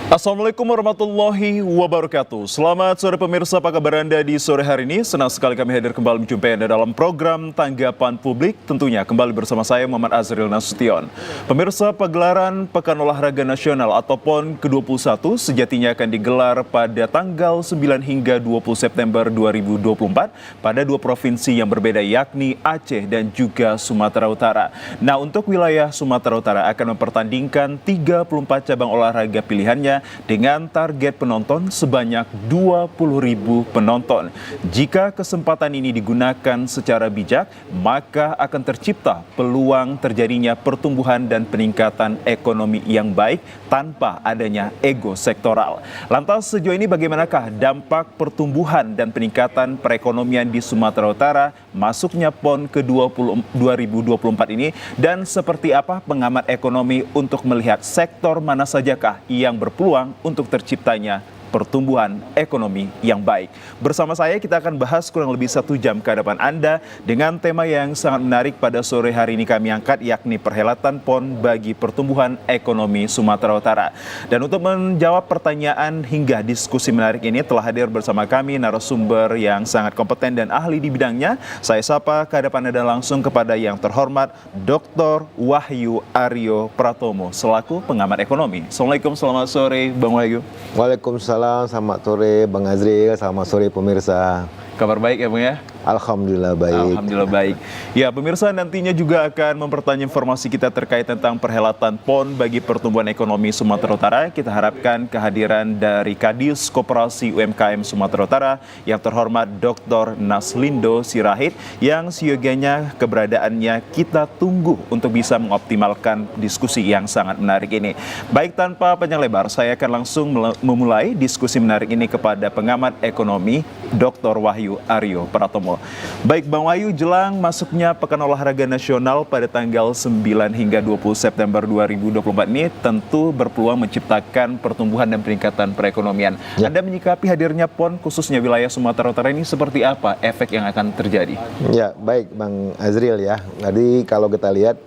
Assalamualaikum warahmatullahi wabarakatuh. Selamat sore pemirsa, apa kabar Anda di sore hari ini? Senang sekali kami hadir kembali menjumpai Anda dalam program Tanggapan Publik. Tentunya kembali bersama saya Muhammad Azril Nasution. Pemirsa, pagelaran Pekan Olahraga Nasional atau PON ke-21 sejatinya akan digelar pada tanggal 9 hingga 20 September 2024 pada dua provinsi yang berbeda, yakni Aceh dan juga Sumatera Utara. Nah, untuk wilayah Sumatera Utara akan mempertandingkan 34 cabang olahraga pilihannya dengan target penonton sebanyak 20.000 penonton. Jika kesempatan ini digunakan secara bijak, maka akan tercipta peluang terjadinya pertumbuhan dan peningkatan ekonomi yang baik tanpa adanya ego sektoral. Lantas sejauh ini bagaimanakah dampak pertumbuhan dan peningkatan perekonomian di Sumatera Utara masuknya PON ke-2024 ini, dan seperti apa pengamat ekonomi untuk melihat sektor mana sajakah yang berpeluang untuk terciptanya pertumbuhan ekonomi yang baik. Bersama saya kita akan bahas kurang lebih 1 jam ke hadapan Anda dengan tema yang sangat menarik pada sore hari ini kami angkat, yakni perhelatan PON bagi pertumbuhan ekonomi Sumatera Utara. Dan untuk menjawab pertanyaan hingga diskusi menarik ini telah hadir bersama kami narasumber yang sangat kompeten dan ahli di bidangnya. Saya sapa ke hadapan Anda langsung kepada yang terhormat Dr. Wahyu Aryo Pratomo selaku pengamat ekonomi. Assalamualaikum, selamat sore Bang Wahyu. Waalaikumsalam, selamat sore Bang Azril, selamat sore pemirsa. Kabar baik ya Bang ya? Alhamdulillah baik. Alhamdulillah baik. Ya pemirsa, nantinya juga akan mempertanya informasi kita terkait tentang perhelatan PON bagi pertumbuhan ekonomi Sumatera Utara. Kita harapkan kehadiran dari Kadis Koperasi UMKM Sumatera Utara yang terhormat Dr. Naslindo Sirahid, yang sioganya keberadaannya kita tunggu untuk bisa mengoptimalkan diskusi yang sangat menarik ini. Baik, tanpa panjang lebar, saya akan langsung memulai diskusi menarik ini kepada pengamat ekonomi Dr. Wahyu Aryo Pratomo. Baik Bang Wahyu, jelang masuknya Pekan Olahraga Nasional pada tanggal 9 hingga 20 September 2024 ini tentu berpeluang menciptakan pertumbuhan dan peningkatan perekonomian. Ya. Anda menyikapi hadirnya PON khususnya wilayah Sumatera Utara ini seperti apa efek yang akan terjadi? Ya, baik Bang Azril ya. Jadi kalau kita lihat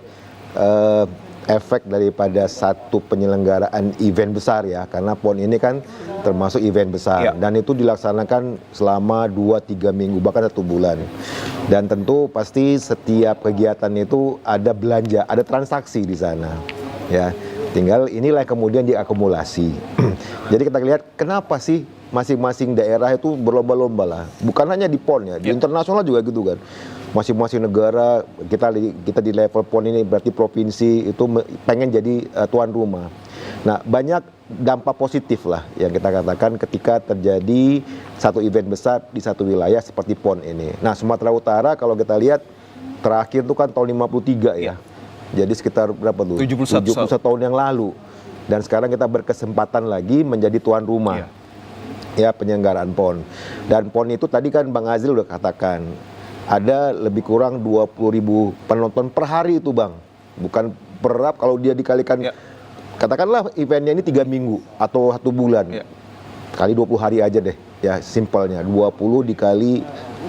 efek daripada satu penyelenggaraan event besar ya, karena PON ini kan termasuk event besar dan itu dilaksanakan selama 2-3 minggu bahkan 1 bulan, dan tentu pasti setiap kegiatan itu ada belanja, ada transaksi di sana ya, tinggal inilah kemudian diakumulasi. Jadi kita lihat kenapa sih masing-masing daerah itu berlomba-lomba lah, bukan hanya di PON ya, di internasional juga gitu kan. Masing-masing negara, kita di level PON ini berarti provinsi itu pengen jadi tuan rumah. Nah, banyak dampak positif lah yang kita katakan ketika terjadi satu event besar di satu wilayah seperti PON ini. Nah, Sumatera Utara kalau kita lihat terakhir itu kan tahun 53 ya. Jadi sekitar berapa tuh? 71 tahun yang lalu. Dan sekarang kita berkesempatan lagi menjadi tuan rumah ya penyelenggaraan PON. Dan PON itu tadi kan Bang Azril udah katakan ada lebih kurang 20.000 penonton per hari itu Bang. Bukan per rap, kalau dia dikalikan, katakanlah eventnya ini 3 minggu atau 1 bulan. Kali 20 hari aja deh, ya simpelnya. 20 dikali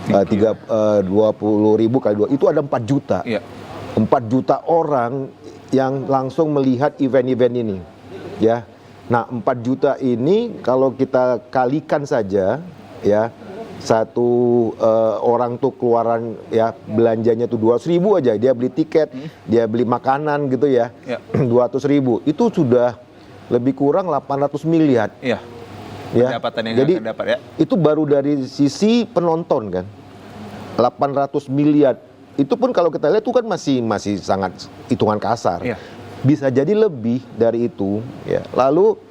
20.000 kali 2, itu ada 4 juta. 4 juta orang yang langsung melihat event-event ini. Ya. Nah, 4 juta ini kalau kita kalikan saja ya, satu orang tuh keluaran ya belanjanya tuh 200.000 aja, dia beli tiket, dia beli makanan gitu ya, 200.000 itu sudah lebih kurang 800 miliar. Ya. Pendapatan yang jadi dapat ya. Itu baru dari sisi penonton kan, 800 miliar. Itu pun kalau kita lihat itu kan masih sangat hitungan kasar. Bisa jadi lebih dari itu ya. Lalu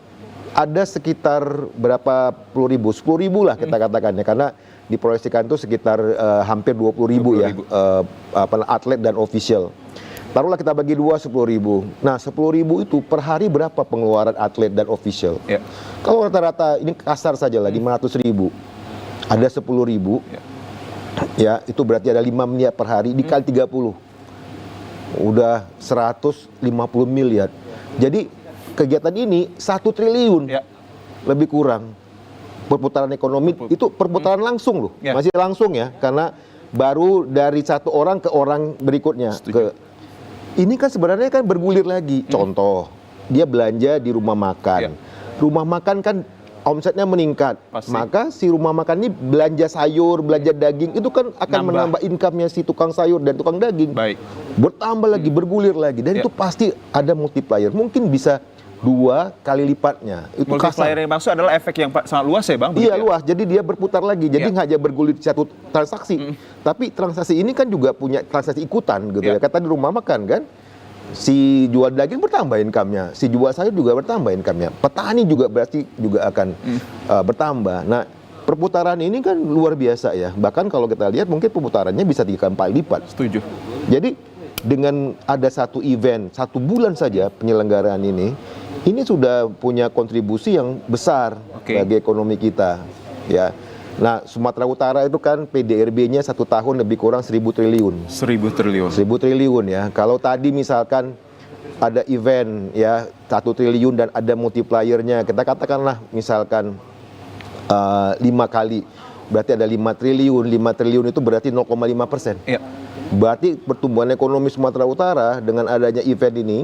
ada sekitar berapa puluh ribu, 10.000 lah kita katakan ya, karena diproyeksikan itu sekitar hampir 20.000 ya atlet dan official. Taruhlah kita bagi 2, 10.000. Nah, 10.000 itu per hari berapa pengeluaran atlet dan official? Kalau rata-rata ini kasar saja lah, 500.000. Ada 10.000. Ya, itu berarti ada 5 miliar per hari dikali 30. Udah 150 miliar. Jadi kegiatan ini 1 triliun lebih kurang perputaran ekonomi. Itu perputaran langsung loh, masih langsung ya, karena baru dari satu orang ke orang berikutnya. Ini kan sebenarnya kan bergulir lagi. Contoh, dia belanja di rumah makan, rumah makan kan omsetnya meningkat, Pasti. maka si rumah makan ini belanja sayur, belanja daging itu kan akan menambah income-nya si tukang sayur dan tukang daging. Baik. Bertambah lagi, bergulir lagi, dan itu pasti ada multiplier. Mungkin bisa 2 kali lipatnya. Itu Multiplier yang maksud adalah efek yang sangat luas ya Bang? Iya, luas. Jadi dia berputar lagi. Jadi nggak hanya bergulir di satu transaksi, tapi transaksi ini kan juga punya transaksi ikutan gitu ya. Kata di rumah makan kan, si jual daging bertambah income-nya, si jual sayur juga bertambah income-nya, petani juga berarti juga akan bertambah. Nah, perputaran ini kan luar biasa ya. Bahkan kalau kita lihat mungkin perputarannya bisa 3 kali lipat. Setuju. Jadi dengan ada satu event, 1 bulan saja penyelenggaraan ini sudah punya kontribusi yang besar bagi ekonomi kita. Ya. Nah, Sumatera Utara itu kan PDRB-nya 1 tahun lebih kurang 1.000 triliun. 1.000 triliun. 1.000 triliun ya. Kalau tadi misalkan ada event ya 1 triliun dan ada multipliernya, kita katakanlah misalkan 5 kali, berarti ada 5 triliun. 5 triliun itu berarti 0,5%. Iya. Berarti pertumbuhan ekonomi Sumatera Utara dengan adanya event ini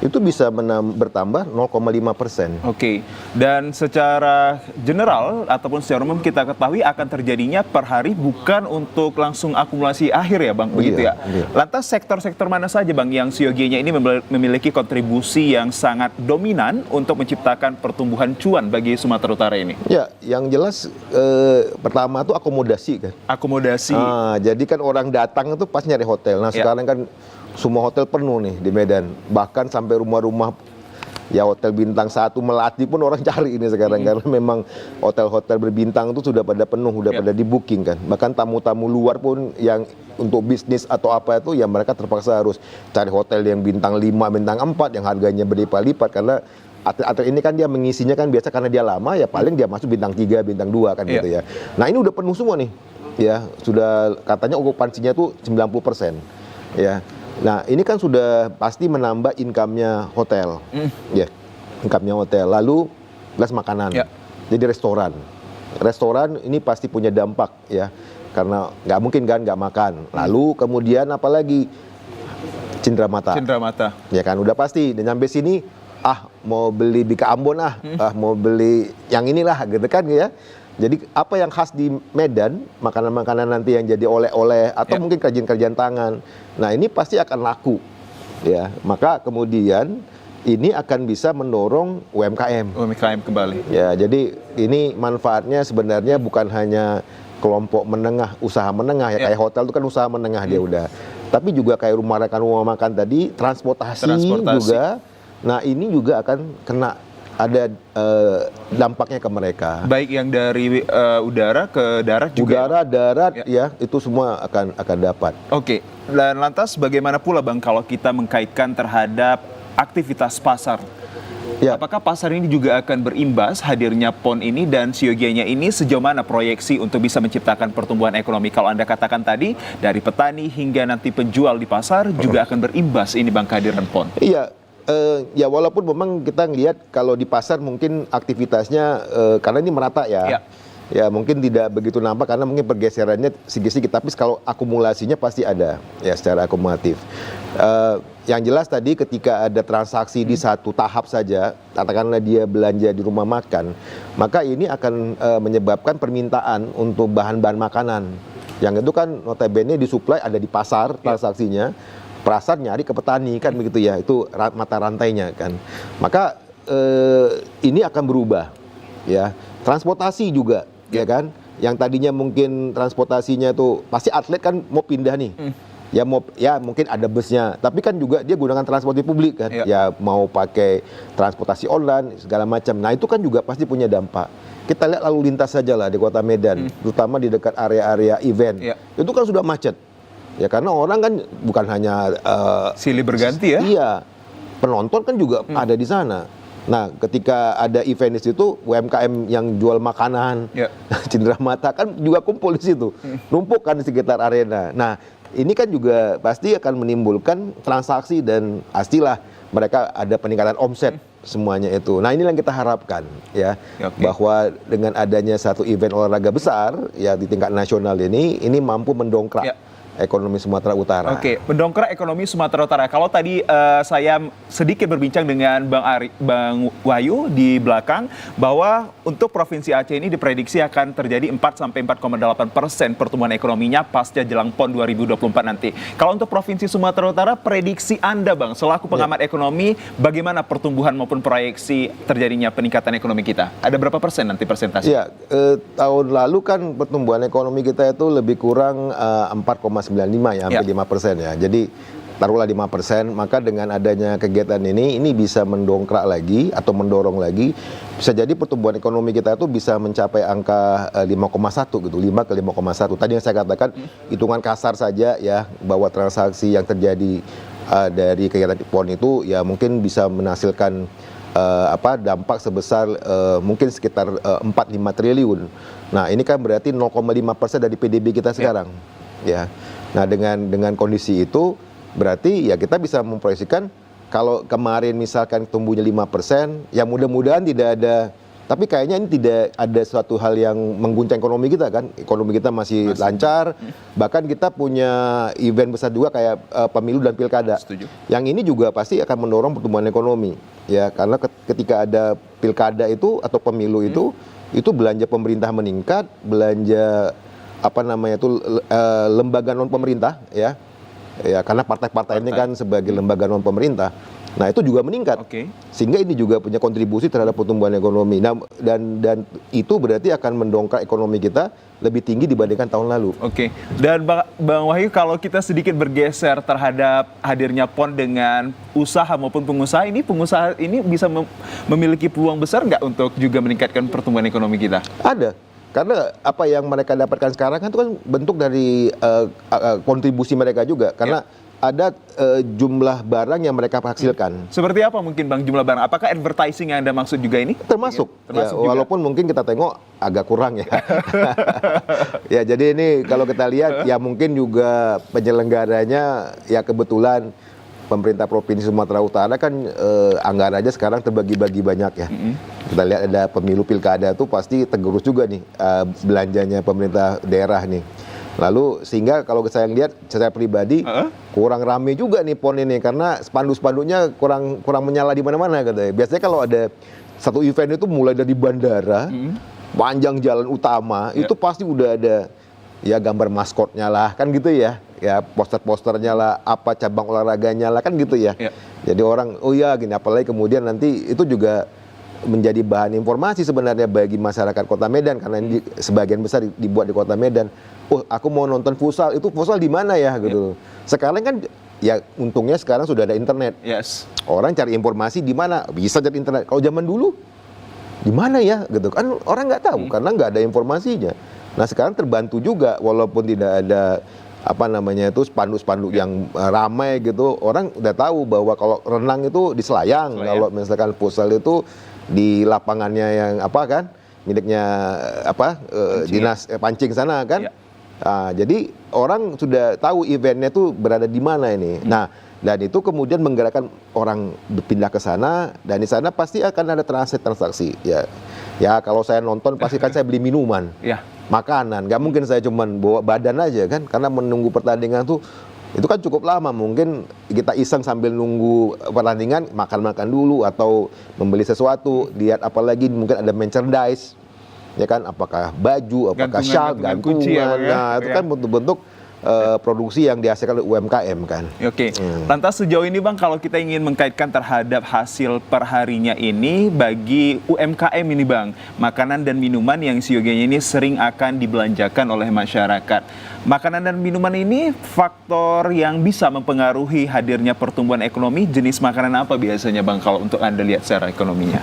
itu bisa bertambah 0,5%. Oke, dan secara general ataupun secara umum kita ketahui akan terjadinya per hari bukan untuk langsung akumulasi akhir ya Bang, begitu ya? Iya. Lantas sektor-sektor mana saja Bang yang siogianya ini memiliki kontribusi yang sangat dominan untuk menciptakan pertumbuhan cuan bagi Sumatera Utara ini? Ya, yang jelas pertama tuh akomodasi kan. Akomodasi. Jadi kan orang datang itu pas nyari hotel. Nah sekarang kan semua hotel penuh nih di Medan. Bahkan sampai rumah-rumah ya hotel bintang 1 Melati pun orang cari ini sekarang karena memang hotel-hotel berbintang itu sudah pada penuh, sudah pada di booking kan. Bahkan tamu-tamu luar pun yang untuk bisnis atau apa itu ya mereka terpaksa harus cari hotel yang bintang 5, bintang 4 yang harganya berlipat-lipat karena atlet ini kan dia mengisinya kan biasa karena dia lama ya paling dia masuk bintang 3, bintang 2 kan gitu ya. Nah, ini udah penuh semua nih. Ya, sudah katanya okupansinya tuh 90%. Ya. Nah, ini kan sudah pasti menambah income-nya hotel. Ya, income-nya hotel. Lalu kelas makanan. Jadi restoran. Restoran ini pasti punya dampak ya. Karena nggak mungkin kan nggak makan. Lalu kemudian apalagi cenderamata. Cenderamata. Ya kan udah pasti. Dan sampai sini mau beli di Ambon mau beli yang inilah gitu kan ya. Jadi apa yang khas di Medan, makanan-makanan nanti yang jadi oleh-oleh atau mungkin kerjaan-kerjaan tangan. Nah, ini pasti akan laku. Ya, maka kemudian ini akan bisa mendorong UMKM. UMKM kembali. Ya, jadi ini manfaatnya sebenarnya bukan hanya kelompok menengah, usaha menengah ya, kayak hotel itu kan usaha menengah dia udah. Tapi juga kayak rumah makan tadi, transportasi juga. Nah, ini juga akan kena ada dampaknya ke mereka. Baik yang dari udara ke darat juga. Udara, darat ya itu semua akan dapat. Oke. Dan lantas bagaimana pula Bang kalau kita mengkaitkan terhadap aktivitas pasar? Ya. Apakah pasar ini juga akan berimbas hadirnya PON ini dan siogianya ini sejauh mana proyeksi untuk bisa menciptakan pertumbuhan ekonomi? Kalau Anda katakan tadi dari petani hingga nanti penjual di pasar juga akan berimbas ini Bang kehadiran PON. Iya. Ya walaupun memang kita ngelihat kalau di pasar mungkin aktivitasnya karena ini merata ya. Ya mungkin tidak begitu nampak karena mungkin pergeserannya sedikit-sedikit, tapi kalau akumulasinya pasti ada ya secara akumulatif. Yang jelas tadi ketika ada transaksi di satu tahap saja, katakanlah dia belanja di rumah makan, maka ini akan menyebabkan permintaan untuk bahan-bahan makanan. Yang itu kan notabene disuplai ada di pasar transaksinya. Pasar nyari ke petani kan begitu ya, itu mata rantainya kan. Maka ini akan berubah ya. Transportasi juga ya kan, yang tadinya mungkin transportasinya tuh pasti atlet kan mau pindah nih. Ya mungkin ada busnya, tapi kan juga dia gunakan transportasi publik kan. Ya mau pakai transportasi online segala macam. Nah, itu kan juga pasti punya dampak. Kita lihat lalu lintas saja lah di Kota Medan, terutama di dekat area-area event. Itu kan sudah macet. Ya karena orang kan bukan hanya silih berganti ya. Iya. Penonton kan juga ada di sana. Nah, ketika ada event di situ, UMKM yang jual makanan, cenderamata kan juga kumpul di situ. Numpuk kan di sekitar arena. Nah, ini kan juga pasti akan menimbulkan transaksi dan pastilah mereka ada peningkatan omset semuanya itu. Nah, ini yang kita harapkan ya. Bahwa dengan adanya satu event olahraga besar ya di tingkat nasional ini mampu mendongkrak ekonomi Sumatera Utara. Oke, mendongkrak ekonomi Sumatera Utara. Kalau tadi saya sedikit berbincang dengan Bang Wahyu di belakang bahwa untuk Provinsi Aceh ini diprediksi akan terjadi 4-4,8% pertumbuhan ekonominya pasca jelang PON 2024 nanti. Kalau untuk Provinsi Sumatera Utara, prediksi Anda Bang, selaku pengamat ekonomi, bagaimana pertumbuhan maupun proyeksi terjadinya peningkatan ekonomi kita? Ada berapa persen nanti persentase? Ya, tahun lalu kan pertumbuhan ekonomi kita itu lebih kurang 4,95 ya, hampir 5% ya. Jadi taruhlah 5%, maka dengan adanya kegiatan ini bisa mendongkrak lagi atau mendorong lagi. Bisa jadi pertumbuhan ekonomi kita itu bisa mencapai angka 5,1 gitu, 5 ke 5,1. Tadi yang saya katakan hitungan kasar saja ya, bahwa transaksi yang terjadi dari kegiatan PON itu ya mungkin bisa menghasilkan dampak sebesar mungkin sekitar 4-5 triliun. Nah, ini kan berarti 0,5% dari PDB kita sekarang. Ya. Nah, dengan kondisi itu berarti ya kita bisa memproyeksikan kalau kemarin misalkan tumbuhnya 5%, ya mudah-mudahan tidak ada, tapi kayaknya ini tidak ada suatu hal yang mengguncang ekonomi kita kan. Ekonomi kita masih lancar, bahkan kita punya event besar juga kayak pemilu dan pilkada. Setuju. Yang ini juga pasti akan mendorong pertumbuhan ekonomi. Ya, karena ketika ada pilkada itu atau pemilu itu belanja pemerintah meningkat, belanja lembaga non pemerintah ya karena partai-partai ini kan sebagai lembaga non pemerintah, nah itu juga meningkat, sehingga ini juga punya kontribusi terhadap pertumbuhan ekonomi. Nah, dan itu berarti akan mendongkrak ekonomi kita lebih tinggi dibandingkan tahun lalu. Dan Bang Wahyu, kalau kita sedikit bergeser terhadap hadirnya PON dengan usaha maupun pengusaha ini bisa memiliki peluang besar nggak untuk juga meningkatkan pertumbuhan ekonomi kita? Ada. Karena apa yang mereka dapatkan sekarang kan itu kan bentuk dari kontribusi mereka juga. Karena ada jumlah barang yang mereka hasilkan. Seperti apa mungkin Bang jumlah barang? Apakah advertising yang Anda maksud juga ini? Termasuk ya, walaupun mungkin kita tengok agak kurang ya. Ya, jadi ini kalau kita lihat ya mungkin juga penyelenggaranya ya kebetulan pemerintah Provinsi Sumatera Utara kan anggarannya sekarang terbagi-bagi banyak ya. Kita lihat ada pemilu pilkada tuh pasti tergerus juga nih belanjanya pemerintah daerah nih. Lalu sehingga kalau saya lihat secara pribadi kurang rame juga nih PON ini karena spanduk-spanduknya kurang menyala di mana-mana katanya. Biasanya kalau ada satu event itu mulai dari bandara, panjang jalan utama itu pasti udah ada ya gambar maskotnya lah kan gitu ya. Ya poster-posternya lah, apa cabang olahraganya lah kan gitu ya. Jadi orang oh ya gini, apalagi kemudian nanti itu juga menjadi bahan informasi sebenarnya bagi masyarakat Kota Medan karena ini sebagian besar dibuat di Kota Medan. Oh, aku mau nonton futsal, itu futsal di mana ya gitu. Sekarang kan ya untungnya sekarang sudah ada internet. Orang cari informasi di mana? Bisa cari internet. Kalau zaman dulu di mana ya gitu kan orang nggak tahu karena nggak ada informasinya. Nah, sekarang terbantu juga walaupun tidak ada spanduk-spanduk yang ramai gitu, orang udah tahu bahwa kalau renang itu di Selayang. Kalau misalkan futsal itu di lapangannya yang miliknya dinas pancing sana kan. Nah, jadi orang sudah tahu eventnya tuh berada di mana ini. Nah, dan itu kemudian menggerakkan orang berpindah ke sana dan di sana pasti akan ada transaksi. Ya kalau saya nonton pasti kan saya beli minuman. Makanan, nggak mungkin saya cuman bawa badan aja kan, karena menunggu pertandingan tuh itu kan cukup lama. Mungkin kita iseng sambil nunggu pertandingan makan-makan dulu atau membeli sesuatu, lihat apalagi mungkin ada merchandise, ya kan, apakah baju, apakah shawl, gantungan, nah itu kan bentuk-bentuk produksi yang dihasilkan oleh UMKM kan. Lantas sejauh ini Bang, kalau kita ingin mengkaitkan terhadap hasil perharinya ini bagi UMKM ini Bang, makanan dan minuman yang siogianya ini sering akan dibelanjakan oleh masyarakat. Makanan dan minuman ini faktor yang bisa mempengaruhi hadirnya pertumbuhan ekonomi. Jenis makanan apa biasanya Bang kalau untuk Anda lihat secara ekonominya?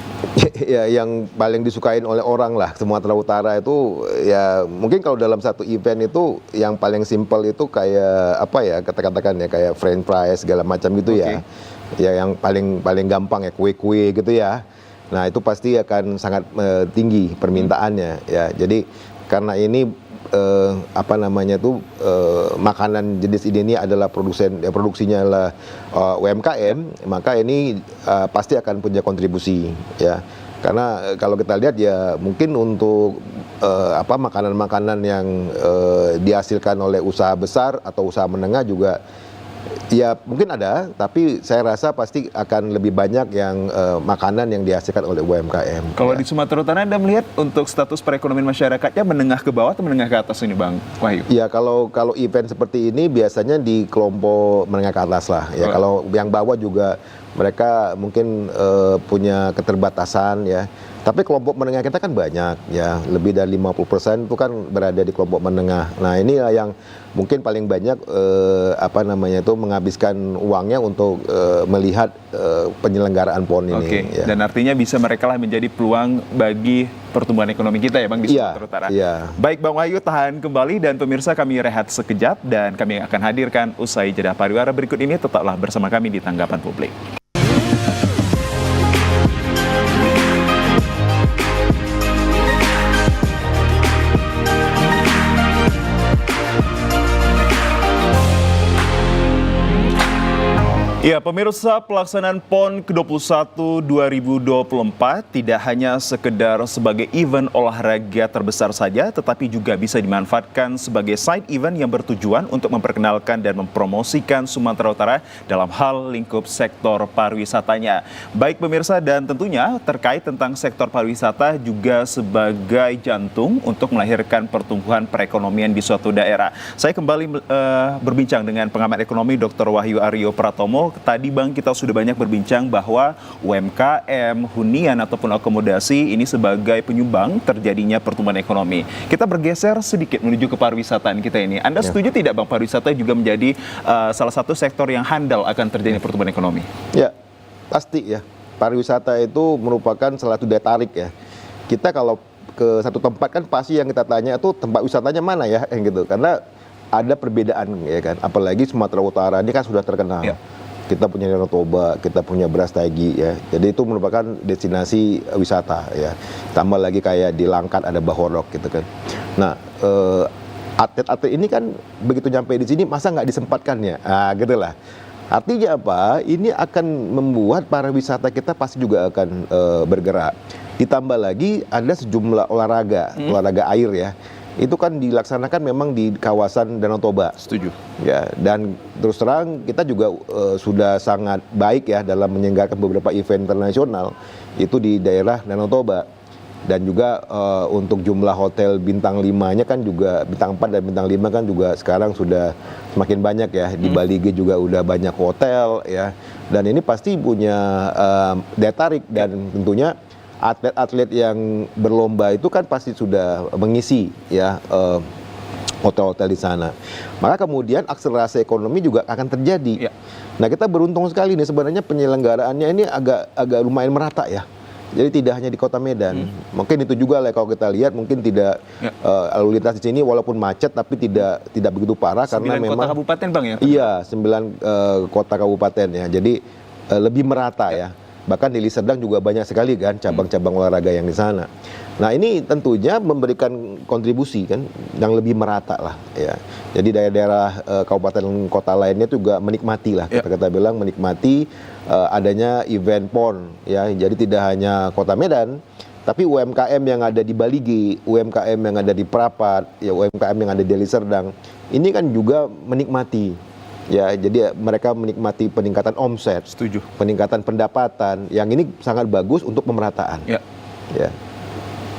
Ya, yang paling disukain oleh orang lah Sumatera Utara itu ya mungkin kalau dalam satu event itu yang paling simpel itu kayak katakan ya kayak french fries segala macam gitu ya. Ya yang paling gampang ya kue-kue gitu ya. Nah, itu pasti akan sangat tinggi permintaannya ya. Jadi karena ini makanan jenis ini adalah produksinya adalah UMKM, maka ini pasti akan punya kontribusi ya. Karena kalau kita lihat ya mungkin untuk makanan-makanan yang dihasilkan oleh usaha besar atau usaha menengah juga ya mungkin ada, tapi saya rasa pasti akan lebih banyak yang makanan yang dihasilkan oleh UMKM. Kalau di Sumatera Utara Anda melihat untuk status perekonomian masyarakatnya menengah ke bawah atau menengah ke atas ini Bang Wahyu? Ya kalau event seperti ini biasanya di kelompok menengah ke atas lah. Ya kalau yang bawah juga mereka mungkin punya keterbatasan ya. Tapi kelompok menengah kita kan banyak ya, lebih dari 50% itu kan berada di kelompok menengah. Nah ini yang mungkin paling banyak menghabiskan uangnya untuk melihat penyelenggaraan PON ini. Oke. Ya. Dan artinya bisa mereka lah menjadi peluang bagi pertumbuhan ekonomi kita ya Bang di Sumatera Utara. Iya. Baik Bang Wahyu, tahan kembali dan pemirsa kami rehat sekejap dan kami akan hadirkan usai jeda pariwara berikut ini. Tetaplah bersama kami di Tanggapan Publik. Ya, pemirsa, pelaksanaan PON ke-21 2024 tidak hanya sekedar sebagai event olahraga terbesar saja, tetapi juga bisa dimanfaatkan sebagai side event yang bertujuan untuk memperkenalkan dan mempromosikan Sumatera Utara dalam hal lingkup sektor pariwisatanya. Baik pemirsa, dan tentunya terkait tentang sektor pariwisata juga sebagai jantung untuk melahirkan pertumbuhan perekonomian di suatu daerah. Saya kembali berbincang dengan pengamat ekonomi Dr. Wahyu Aryo Pratomo. Tadi Bang kita sudah banyak berbincang bahwa UMKM, hunian ataupun akomodasi ini sebagai penyumbang terjadinya pertumbuhan ekonomi. Kita bergeser sedikit menuju ke pariwisataan kita ini. Anda setuju tidak Bang pariwisata juga menjadi salah satu sektor yang handal akan terjadinya pertumbuhan ekonomi? Ya, pasti ya. Pariwisata itu merupakan salah satu daya tarik ya. Kita kalau ke satu tempat kan pasti yang kita tanya itu tempat wisatanya mana ya, gitu. Karena ada perbedaan ya kan. Apalagi Sumatera Utara ini kan sudah terkenal. Ya. Kita punya Danau Toba, kita punya Brastagi ya. Jadi itu merupakan destinasi wisata ya. Tambah lagi kayak di Langkat ada Bahorok gitu kan. Nah, atlet-atlet ini kan begitu nyampe di sini masa nggak disempatkan ya? Ah, gitulah. Artinya apa? Ini akan membuat para wisata kita pasti juga akan bergerak. Ditambah lagi ada sejumlah olahraga air ya. Itu kan dilaksanakan memang di kawasan Danau Toba. Setuju. Ya, dan terus terang kita juga sudah sangat baik ya dalam menyelenggarakan beberapa event internasional itu di daerah Danau Toba. Dan juga untuk jumlah hotel bintang 5-nya kan juga bintang 4 dan bintang 5 kan juga sekarang sudah semakin banyak ya. Di Bali G juga udah banyak hotel ya. Dan ini pasti punya daya tarik dan tentunya atlet-atlet yang berlomba itu kan pasti sudah mengisi ya hotel-hotel di sana. Maka kemudian akselerasi ekonomi juga akan terjadi. Ya. Nah kita beruntung sekali nih sebenarnya penyelenggaraannya ini agak lumayan merata ya. Jadi tidak hanya di Kota Medan. Mungkin itu juga lah kalau kita lihat mungkin tidak lalu lintas di sini walaupun macet tapi tidak begitu parah karena memang 9 kota kabupaten Bang ya. Iya 9 kota kabupaten ya. Jadi lebih merata ya. Bahkan di Liserdang juga banyak sekali kan cabang-cabang olahraga yang di sana. Nah ini tentunya memberikan kontribusi kan yang lebih merata lah ya. Jadi daerah-daerah kabupaten kota lainnya juga menikmati lah kita bilang menikmati adanya event PON ya. Jadi tidak hanya Kota Medan tapi UMKM yang ada di Bali G, UMKM yang ada di Prapat, ya UMKM yang ada di Liserdang ini kan juga menikmati. Ya, jadi mereka menikmati peningkatan omset, setuju, peningkatan pendapatan, yang ini sangat bagus untuk pemerataan. Ya. Ya.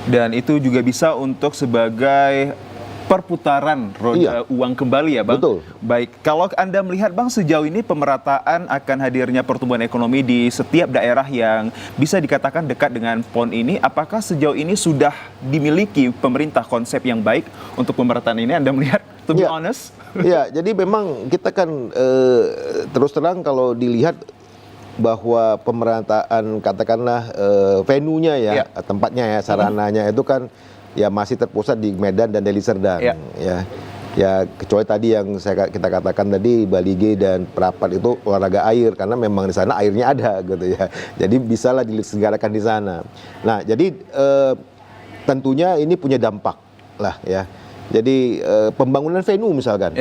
Dan itu juga bisa untuk sebagai perputaran roda uang kembali ya Bang. Betul. Baik, kalau Anda melihat Bang sejauh ini pemerataan akan hadirnya pertumbuhan ekonomi di setiap daerah yang bisa dikatakan dekat dengan PON ini, apakah sejauh ini sudah dimiliki pemerintah konsep yang baik untuk pemerataan ini? Anda melihat, to be honest? Ya, jadi memang kita kan terus terang kalau dilihat bahwa pemerataan katakanlah venue-nya ya, tempatnya ya, sarananya itu kan ya masih terpusat di Medan dan Deli Serdang ya kecuali tadi yang kita katakan tadi Bali G dan Prapat itu olahraga air karena memang di sana airnya ada gitu ya. Jadi bisalah diselenggarakan di sana. Nah, jadi tentunya ini punya dampak lah ya. Jadi pembangunan venue misalkan,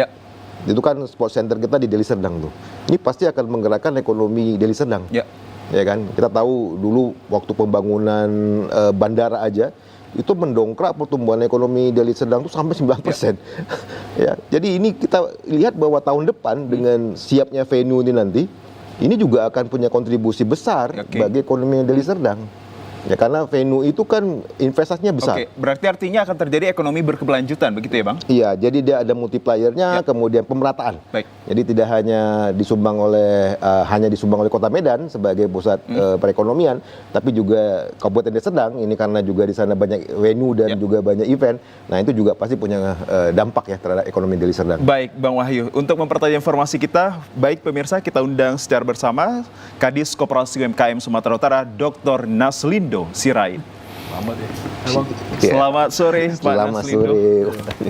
itu kan sport center kita di Deli Serdang tuh. Ini pasti akan menggerakkan ekonomi Deli Serdang, ya kan? Kita tahu dulu waktu pembangunan bandara aja itu mendongkrak pertumbuhan ekonomi Deli Serdang itu sampai 9%. Ya, jadi ini kita lihat bahwa tahun depan dengan siapnya venue ini nanti, ini juga akan punya kontribusi besar bagi ekonomi Deli Serdang. Ya, karena venue itu kan investasinya besar. Berarti artinya akan terjadi ekonomi berkelanjutan, begitu ya Bang? Iya, jadi dia ada multipliernya, kemudian pemerataan. Baik. Jadi tidak hanya disumbang oleh Kota Medan sebagai pusat perekonomian, tapi juga Kabupaten Deli Serdang. Ini karena juga di sana banyak venue dan juga banyak event. Nah, itu juga pasti punya dampak ya terhadap ekonomi Deli Serdang. Baik, Bang Wahyu. Untuk mempertajam informasi kita, baik pemirsa, kita undang secara bersama Kadis Koperasi UMKM Sumatera Utara, Dr. Naslindo Sirait. Selamat sore, Pak Naslindo.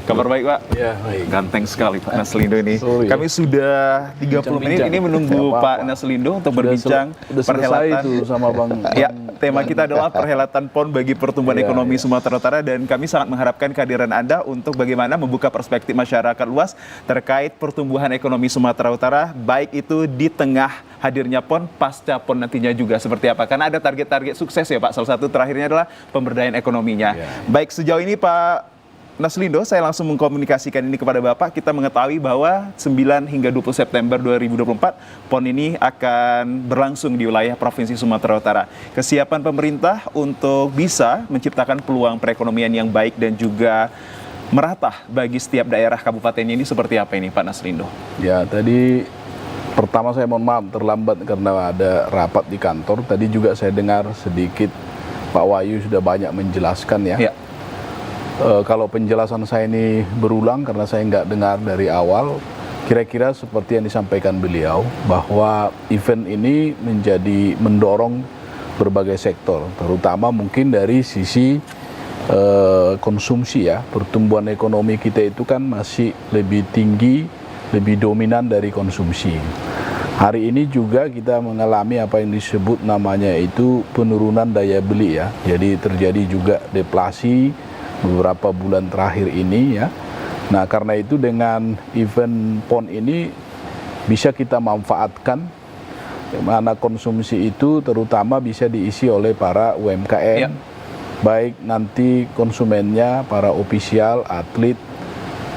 Kabar baik, Pak? Ya, baik. Ganteng sekali Pak Naslindo ini. Kami sudah 30 menit ini menunggu Pak Naslindo untuk berbincang perhelatan itu sama Bang. Ya, tema kita adalah perhelatan PON bagi pertumbuhan ekonomi Sumatera Utara, dan kami sangat mengharapkan kehadiran Anda untuk bagaimana membuka perspektif masyarakat luas terkait pertumbuhan ekonomi Sumatera Utara, baik itu di tengah hadirnya PON, pasca PON nantinya juga seperti apa. Karena ada target-target sukses ya Pak. Salah satu terakhirnya adalah pemberdayaan ekonominya. Baik, sejauh ini Pak Naslindo, saya langsung mengkomunikasikan ini kepada Bapak. Kita mengetahui bahwa 9 hingga 20 September 2024 PON ini akan berlangsung di wilayah Provinsi Sumatera Utara. Kesiapan pemerintah untuk bisa menciptakan peluang perekonomian yang baik dan juga merata bagi setiap daerah kabupatennya ini seperti apa ini Pak Naslindo? Ya, tadi pertama saya mohon maaf terlambat karena ada rapat di kantor. Tadi juga saya dengar sedikit Pak Wahyu sudah banyak menjelaskan ya. Kalau penjelasan saya ini berulang karena saya nggak dengar dari awal, kira-kira seperti yang disampaikan beliau bahwa event ini menjadi mendorong berbagai sektor, terutama mungkin dari sisi konsumsi ya. Pertumbuhan ekonomi kita itu kan masih lebih tinggi, lebih dominan dari konsumsi. Hari ini juga kita mengalami apa yang disebut namanya itu penurunan daya beli ya. Jadi terjadi juga deflasi beberapa bulan terakhir ini ya. Nah, karena itu dengan event PON ini bisa kita manfaatkan, di mana konsumsi itu terutama bisa diisi oleh para UMKM, baik nanti konsumennya, para ofisial, atlet,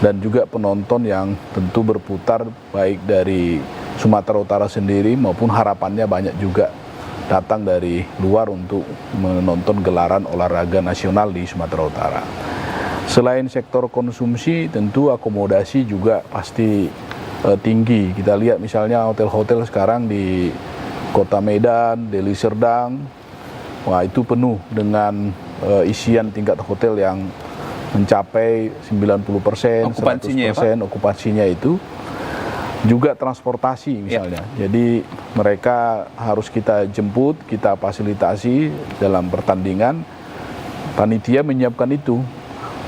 dan juga penonton yang tentu berputar baik dari Sumatera Utara sendiri maupun harapannya banyak juga datang dari luar untuk menonton gelaran olahraga nasional di Sumatera Utara. Selain sektor konsumsi, tentu akomodasi juga pasti tinggi. Kita lihat misalnya hotel-hotel sekarang di Kota Medan, Deli Serdang, wah itu penuh dengan isian tingkat hotel yang mencapai 90%, 100% okupasinya itu. Juga transportasi misalnya. Jadi mereka harus kita jemput, kita fasilitasi dalam pertandingan. Panitia menyiapkan itu.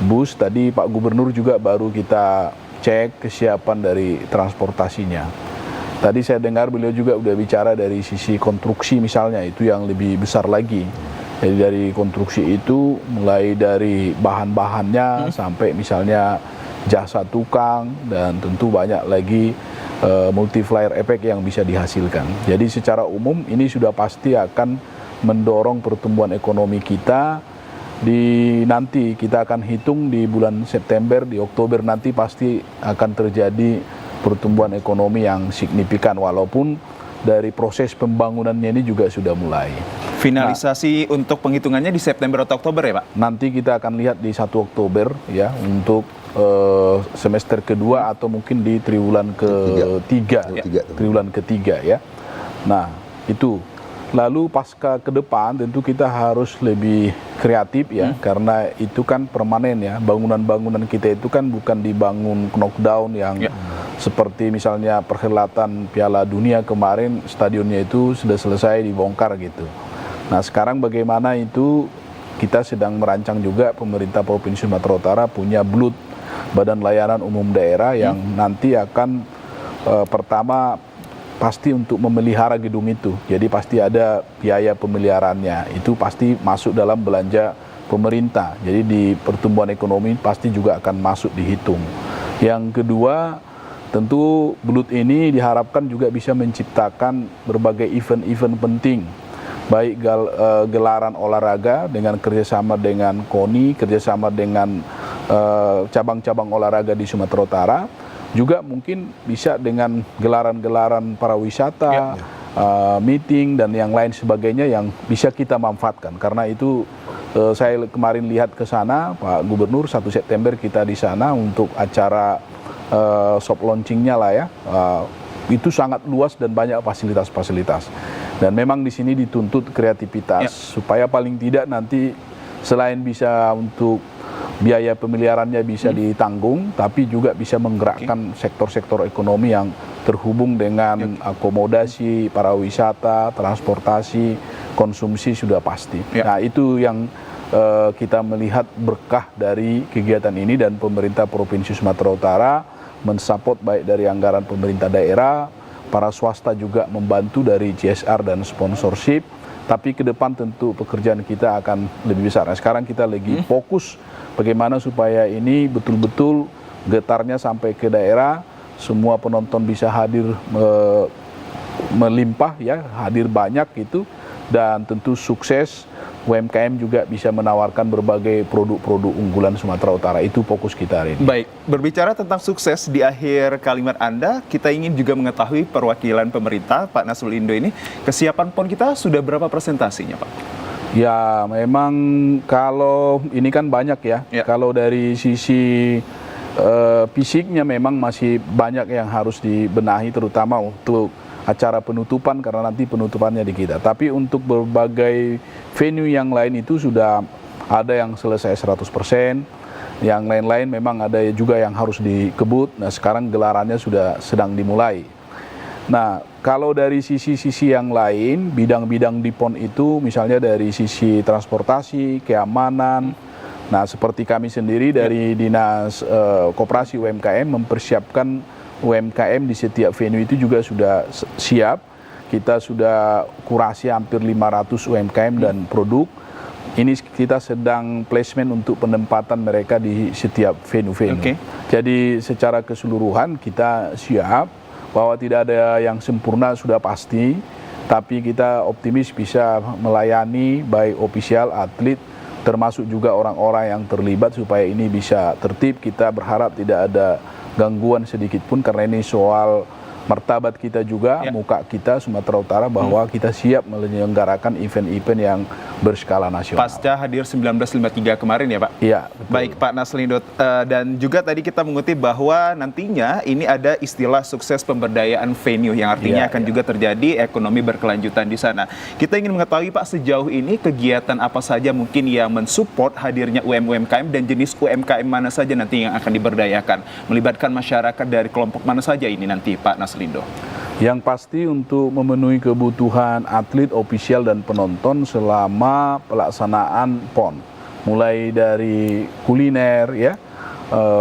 Bus tadi Pak Gubernur juga baru kita cek kesiapan dari transportasinya. Tadi saya dengar beliau juga udah bicara dari sisi konstruksi misalnya, itu yang lebih besar lagi. Jadi dari konstruksi itu mulai dari bahan-bahannya sampai misalnya jasa tukang, dan tentu banyak lagi multiplier efek yang bisa dihasilkan. Jadi secara umum ini sudah pasti akan mendorong pertumbuhan ekonomi kita. Nanti kita akan hitung di bulan September, di Oktober nanti pasti akan terjadi pertumbuhan ekonomi yang signifikan, walaupun dari proses pembangunannya ini juga sudah mulai. Finalisasi untuk penghitungannya di September atau Oktober ya Pak? Nanti kita akan lihat di 1 Oktober ya untuk semester kedua atau mungkin di triwulan ketiga, triwulan ketiga ya. Nah itu. Lalu pasca ke depan tentu kita harus lebih kreatif ya, karena itu kan permanen ya. Bangunan-bangunan kita itu kan bukan dibangun knockdown yang seperti misalnya perhelatan Piala Dunia kemarin, stadionnya itu sudah selesai dibongkar gitu. Nah sekarang bagaimana itu kita sedang merancang juga, pemerintah Provinsi Sumatera Utara punya BLUT, Badan Layanan Umum Daerah, yang nanti akan pertama pasti untuk memelihara gedung itu. Jadi pasti ada biaya pemeliharaannya. Itu pasti masuk dalam belanja pemerintah. Jadi di pertumbuhan ekonomi pasti juga akan masuk dihitung. Yang kedua, tentu BLUT ini diharapkan juga bisa menciptakan berbagai event-event penting. baik gelaran olahraga dengan kerjasama dengan KONI, kerjasama dengan cabang-cabang olahraga di Sumatera Utara, juga mungkin bisa dengan gelaran-gelaran para wisata, meeting dan yang lain sebagainya yang bisa kita manfaatkan. Karena itu saya kemarin lihat ke sana, Pak Gubernur, 1 September kita di sana untuk acara soft launchingnya lah ya. Itu sangat luas dan banyak fasilitas-fasilitas. Dan memang di sini dituntut kreativitas supaya paling tidak nanti selain bisa untuk biaya pemeliharaannya bisa ditanggung, tapi juga bisa menggerakkan sektor-sektor ekonomi yang terhubung dengan akomodasi, para wisata, transportasi, konsumsi sudah pasti. Nah itu yang kita melihat berkah dari kegiatan ini, dan pemerintah Provinsi Sumatera Utara mensupport baik dari anggaran pemerintah daerah, para swasta juga membantu dari CSR dan sponsorship. Tapi ke depan tentu pekerjaan kita akan lebih besar. Nah, sekarang kita lagi fokus bagaimana supaya ini betul-betul getarnya sampai ke daerah, semua penonton bisa hadir melimpah ya, hadir banyak gitu, dan tentu sukses. UMKM juga bisa menawarkan berbagai produk-produk unggulan Sumatera Utara. Itu fokus kita hari ini. Baik, berbicara tentang sukses, di akhir kalimat Anda, kita ingin juga mengetahui perwakilan pemerintah, Pak Nasrul Indo ini, kesiapan PON kita sudah berapa persentasinya, Pak? Ya, memang kalau ini kan banyak ya. Kalau dari sisi fisiknya memang masih banyak yang harus dibenahi, terutama untuk acara penutupan, karena nanti penutupannya di kita. Tapi untuk berbagai venue yang lain itu sudah ada yang selesai 100%, yang lain-lain memang ada juga yang harus dikebut. Nah sekarang gelarannya sudah sedang dimulai. Nah kalau dari sisi-sisi yang lain, bidang-bidang di PON itu misalnya dari sisi transportasi, keamanan, nah seperti kami sendiri dari Dinas Koperasi UMKM mempersiapkan UMKM di setiap venue itu juga sudah siap. Kita sudah kurasi hampir 500 UMKM dan produk. Ini kita sedang placement untuk penempatan mereka di setiap venue-venue. Jadi secara keseluruhan kita siap, bahwa tidak ada yang sempurna sudah pasti, tapi kita optimis bisa melayani baik ofisial, atlet, termasuk juga orang-orang yang terlibat supaya ini bisa tertib. Kita berharap tidak ada gangguan sedikit pun, karena ini soal martabat kita juga, muka kita Sumatera Utara, bahwa kita siap menyelenggarakan event-event yang berskala nasional. Pasca hadir 1953 kemarin ya Pak? Iya, betul. Baik Pak Naslindo, dan juga tadi kita mengutip bahwa nantinya ini ada istilah sukses pemberdayaan venue, yang artinya akan juga terjadi ekonomi berkelanjutan di sana. Kita ingin mengetahui Pak, sejauh ini kegiatan apa saja mungkin yang mensupport hadirnya UMKM, dan jenis UMKM mana saja nanti yang akan diberdayakan, melibatkan masyarakat dari kelompok mana saja ini nanti Pak Naslindo? Yang pasti untuk memenuhi kebutuhan atlet, ofisial, dan penonton selama pelaksanaan PON. Mulai dari kuliner, ya,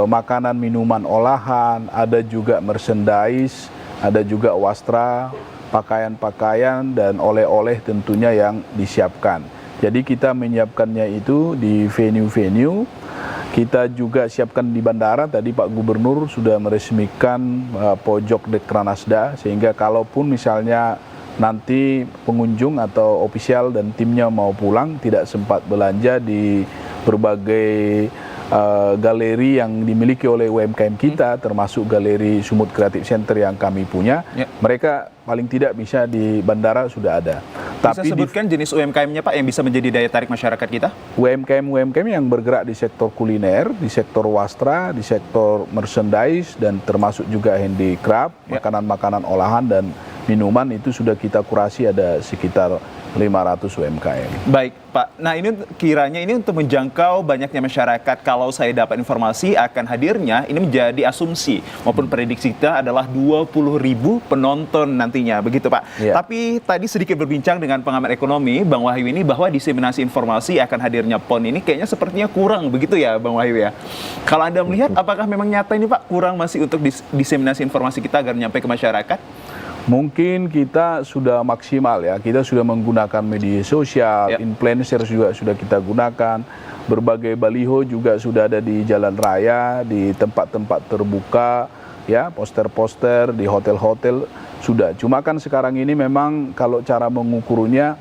makanan, minuman olahan, ada juga merchandise, ada juga wastra, pakaian-pakaian, dan oleh-oleh tentunya yang disiapkan. Jadi kita menyiapkannya itu di venue-venue. Kita juga siapkan di bandara, tadi Pak Gubernur sudah meresmikan pojok Dekranasda, sehingga kalaupun misalnya nanti pengunjung atau ofisial dan timnya mau pulang, tidak sempat belanja di berbagai galeri yang dimiliki oleh UMKM kita, termasuk galeri Sumut Creative Center yang kami punya, mereka paling tidak bisa di bandara sudah ada. Bisa sebutkan jenis UMKM-nya Pak yang bisa menjadi daya tarik masyarakat kita? UMKM yang bergerak di sektor kuliner, di sektor wastra, di sektor merchandise, dan termasuk juga handicraft, makanan-makanan olahan dan minuman, itu sudah kita kurasi ada sekitar 500 UMKM. Baik Pak, nah ini kiranya ini untuk menjangkau banyaknya masyarakat, kalau saya dapat informasi akan hadirnya, ini menjadi asumsi maupun prediksi kita adalah 20.000 penonton nantinya, begitu Pak. Tapi tadi sedikit berbincang dengan pengamat ekonomi Bang Wahyu ini, bahwa diseminasi informasi akan hadirnya PON ini kayaknya sepertinya kurang, begitu ya Bang Wahyu ya. Kalau Anda melihat, apakah memang nyata ini Pak, kurang masih untuk diseminasi informasi kita agar nyampe ke masyarakat? Mungkin kita sudah maksimal ya, kita sudah menggunakan media sosial, influencer juga sudah kita gunakan, berbagai baliho juga sudah ada di jalan raya, di tempat-tempat terbuka, ya, poster-poster di hotel-hotel sudah. Cuma kan sekarang ini memang kalau cara mengukurnya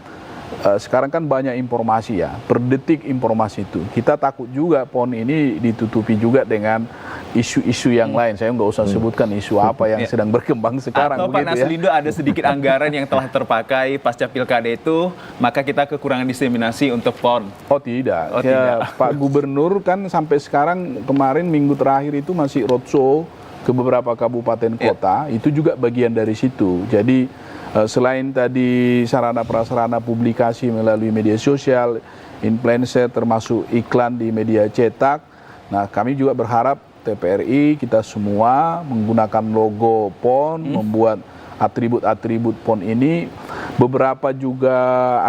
sekarang kan banyak informasi ya, per detik informasi itu. Kita takut juga PON ini ditutupi juga dengan isu-isu yang lain. Saya nggak usah sebutkan isu apa yang sedang berkembang sekarang. Atau Pak Naslindo ada sedikit anggaran yang telah terpakai pasca pilkada itu, maka kita kekurangan diseminasi untuk PON. Oh tidak, Oh, ya, tidak. Pak Gubernur kan sampai sekarang kemarin minggu terakhir itu masih roadshow ke beberapa kabupaten kota, itu juga bagian dari situ. Jadi selain tadi sarana prasarana publikasi melalui media sosial, influencer termasuk iklan di media cetak, nah kami juga berharap TPRI kita semua menggunakan logo PON, membuat atribut-atribut PON ini, beberapa juga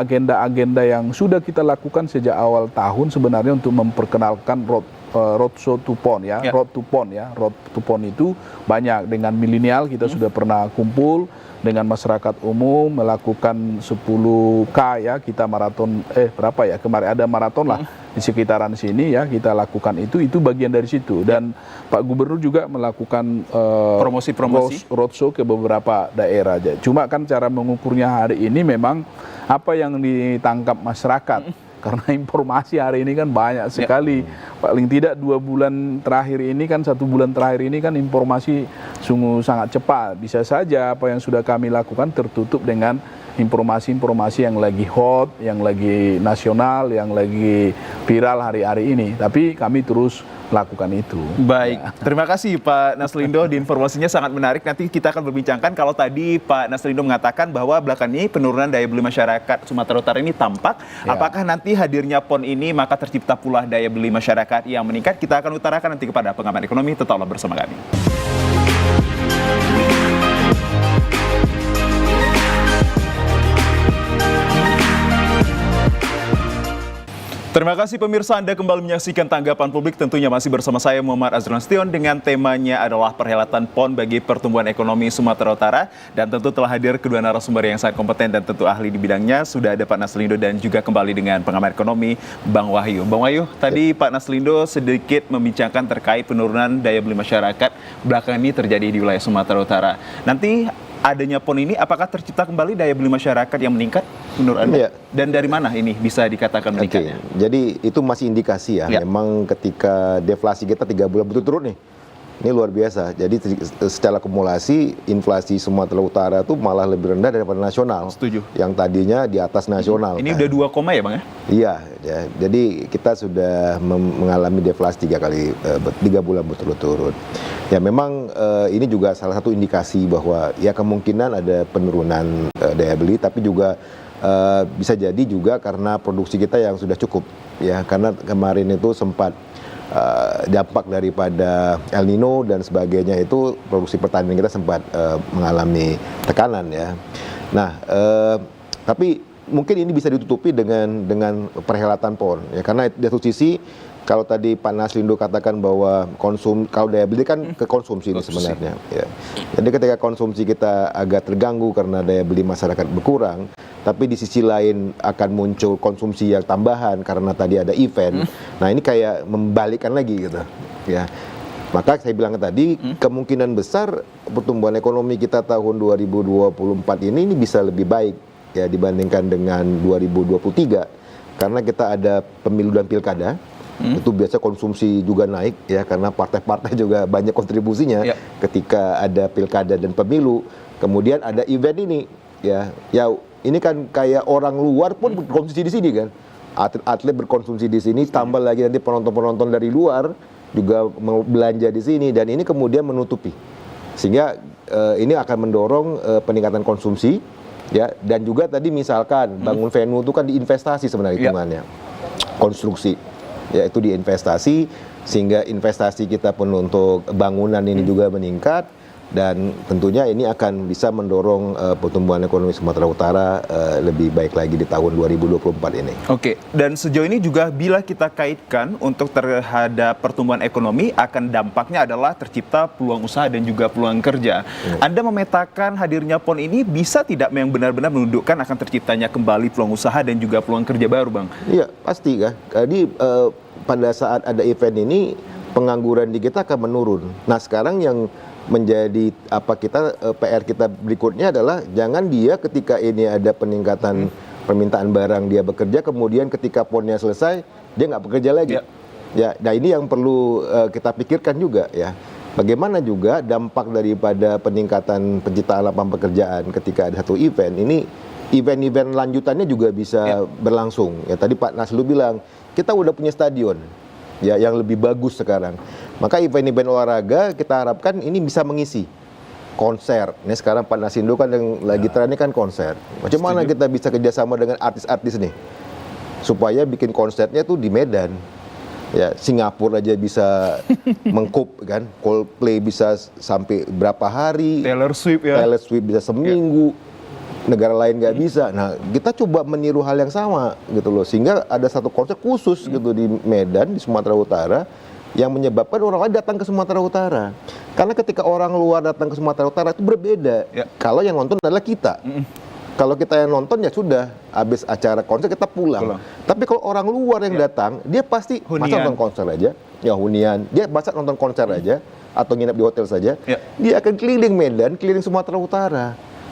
agenda-agenda yang sudah kita lakukan sejak awal tahun sebenarnya untuk memperkenalkan roadshow to PON ya, road to PON ya, road to PON itu banyak. Dengan milenial kita sudah pernah kumpul, dengan masyarakat umum melakukan 10K ya, kita maraton berapa ya, kemarin ada maraton lah di sekitaran sini ya, kita lakukan itu bagian dari situ. Dan Pak Gubernur juga melakukan promosi-promosi roadshow ke beberapa daerah aja. Cuma kan cara mengukurnya hari ini memang apa yang ditangkap masyarakat. Karena informasi hari ini kan banyak sekali. Paling tidak 2 bulan terakhir ini kan, 1 bulan terakhir ini kan informasi sungguh sangat cepat. Bisa saja apa yang sudah kami lakukan tertutup dengan informasi-informasi yang lagi hot, yang lagi nasional, yang lagi viral hari-hari ini. Tapi kami terus lakukan itu. Baik, terima kasih Pak Naslindo, di informasinya sangat menarik. Nanti kita akan berbincangkan. Kalau tadi Pak Naslindo mengatakan bahwa belakangan ini penurunan daya beli masyarakat Sumatera Utara ini tampak, apakah nanti hadirnya PON ini maka tercipta pula daya beli masyarakat yang meningkat? Kita akan utarakan nanti kepada pengamat ekonomi. Tetaplah bersama kami. Terima kasih pemirsa, Anda kembali menyaksikan Tanggapan Publik, tentunya masih bersama saya Muhammad Azril Nasution dengan temanya adalah perhelatan PON bagi pertumbuhan ekonomi Sumatera Utara, dan tentu telah hadir kedua narasumber yang sangat kompeten dan tentu ahli di bidangnya. Sudah ada Pak Naslindo dan juga kembali dengan pengamat ekonomi Bang Wahyu. Bang Wahyu, tadi Pak Naslindo sedikit membincangkan terkait penurunan daya beli masyarakat belakangan ini terjadi di wilayah Sumatera Utara. Nanti adanya PON ini, apakah tercipta kembali daya beli masyarakat yang meningkat menurut Anda? Dan dari mana ini bisa dikatakan meningkatnya? Jadi itu masih indikasi ya. Memang ketika deflasi kita 3 bulan berturut-turut nih, ini luar biasa. Jadi secara akumulasi inflasi Sumatera Utara itu malah lebih rendah daripada nasional. Setuju. Yang tadinya di atas nasional. Ini udah 2 koma ya Bang ya? Iya, ya. Jadi kita sudah mengalami deflasi 3 bulan berturut-turut. Ya memang ini juga salah satu indikasi bahwa ya kemungkinan ada penurunan daya beli, tapi juga bisa jadi juga karena produksi kita yang sudah cukup ya, karena kemarin itu sempat dampak daripada El Nino dan sebagainya, itu produksi pertanian kita sempat mengalami tekanan ya. Nah, tapi mungkin ini bisa ditutupi dengan perhelatan PON ya, karena di satu sisi kalau tadi Pak Naslindo katakan bahwa kalau daya beli kan ke konsumsi ini sebenarnya ya. Jadi ketika konsumsi kita agak terganggu karena daya beli masyarakat berkurang, tapi di sisi lain akan muncul konsumsi yang tambahan karena tadi ada event. Nah, ini kayak membalikkan lagi gitu ya. Maka saya bilang tadi kemungkinan besar pertumbuhan ekonomi kita tahun 2024 ini bisa lebih baik ya dibandingkan dengan 2023, karena kita ada pemilu dan pilkada. Itu biasa konsumsi juga naik ya, karena partai-partai juga banyak kontribusinya ketika ada pilkada dan pemilu. Kemudian ada event ini ya ini kan kayak orang luar pun berkonsumsi di sini kan, atlet berkonsumsi di sini, tambah lagi nanti penonton-penonton dari luar juga mau belanja di sini, dan ini kemudian menutupi, sehingga ini akan mendorong peningkatan konsumsi ya. Dan juga tadi misalkan bangun venue itu kan diinvestasi sebenarnya hitungannya, konstruksi ya, itu diinvestasi, sehingga investasi kita pun untuk bangunan ini juga meningkat, dan tentunya ini akan bisa mendorong pertumbuhan ekonomi Sumatera Utara lebih baik lagi di tahun 2024 ini. Oke, dan sejauh ini juga bila kita kaitkan untuk terhadap pertumbuhan ekonomi, akan dampaknya adalah tercipta peluang usaha dan juga peluang kerja. Anda memetakan hadirnya PON ini bisa tidak yang benar-benar menunjukkan akan terciptanya kembali peluang usaha dan juga peluang kerja baru, Bang? Iya, pasti kan. Jadi pada saat ada event ini, pengangguran di kita akan menurun. Nah, sekarang yang menjadi PR kita berikutnya adalah jangan dia ketika ini ada peningkatan permintaan barang dia bekerja, kemudian ketika ponnya selesai dia nggak bekerja lagi. Ya, nah ini yang perlu kita pikirkan juga ya. Bagaimana juga dampak daripada peningkatan penciptaan lapangan pekerjaan ketika ada satu event ini, event-event lanjutannya juga bisa berlangsung. Ya tadi Pak Naslu bilang kita udah punya stadion ya yang lebih bagus sekarang. Maka event-event olahraga kita harapkan ini bisa mengisi konser. Ini sekarang Pak Nasindo kan yang lagi tren ini kan konser. Macam mana kita bisa kerjasama dengan artis-artis nih supaya bikin konsernya tuh di Medan. Ya, Singapura aja bisa mengkup kan, Coldplay bisa sampai berapa hari, Taylor Swift ya. Taylor Swift bisa seminggu, negara lain nggak bisa. Nah, kita coba meniru hal yang sama gitu loh, sehingga ada satu konser khusus gitu di Medan, di Sumatera Utara, yang menyebabkan orang lain datang ke Sumatera Utara. Karena ketika orang luar datang ke Sumatera Utara itu berbeda. Kalau yang nonton adalah kita. Kalau kita yang nonton ya sudah, habis acara konser kita pulang. Tapi kalau orang luar yang datang, dia pasti masa nonton konser aja, ya hunian. Dia masa nonton konser aja, atau nginep di hotel saja. Dia akan keliling Medan, keliling Sumatera Utara.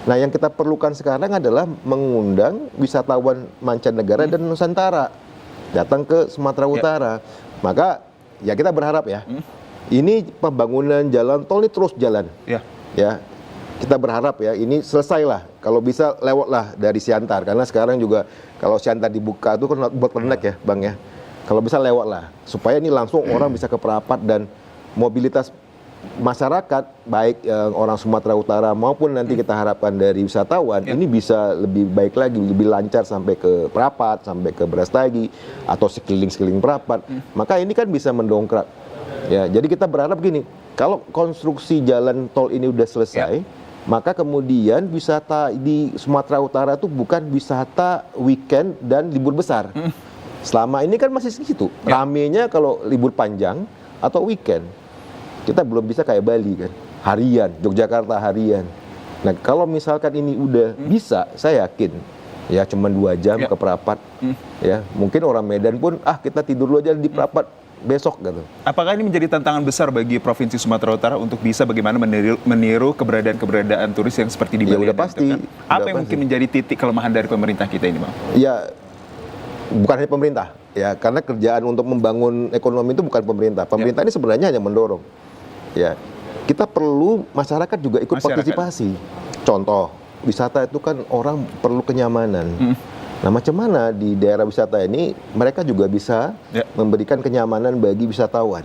Nah yang kita perlukan sekarang adalah mengundang wisatawan mancanegara dan Nusantara datang ke Sumatera Utara. Maka ya kita berharap ya, ini pembangunan jalan tol ini terus jalan. Ya. Kita berharap ya ini selesailah, kalau bisa lewatlah dari Siantar, karena sekarang juga kalau Siantar dibuka itu kan buat penek ya Bang ya, kalau bisa lewatlah supaya ini langsung orang bisa ke Prapat dan mobilitas masyarakat baik orang Sumatera Utara maupun nanti kita harapkan dari wisatawan ini bisa lebih baik lagi, lebih lancar sampai ke Prapat, sampai ke Brastagi atau sekeliling Prapat. Maka ini kan bisa mendongkrak ya, jadi kita berharap gini, kalau konstruksi jalan tol ini udah selesai, maka kemudian wisata di Sumatera Utara itu bukan wisata weekend dan libur besar. Selama ini kan masih segitu. Ramenya kalau libur panjang atau weekend. Kita belum bisa kayak Bali kan. Harian, Yogyakarta harian. Nah kalau misalkan ini udah bisa, saya yakin ya cuma 2 jam ke Prapat. Ya, mungkin orang Medan pun kita tidur dulu aja di Prapat besok gitu. Apakah ini menjadi tantangan besar bagi Provinsi Sumatera Utara untuk bisa bagaimana meniru keberadaan turis yang seperti di Bali? Ya udah pasti. Kan? Apa yang mungkin menjadi titik kelemahan dari pemerintah kita ini, Bang? Ya bukan hanya pemerintah, ya karena kerjaan untuk membangun ekonomi itu bukan pemerintah. Pemerintah ini sebenarnya hanya mendorong. Ya, kita perlu masyarakat juga ikut partisipasi. Contoh, wisata itu kan orang perlu kenyamanan. Nah, macam mana di daerah wisata ini mereka juga bisa memberikan kenyamanan bagi wisatawan.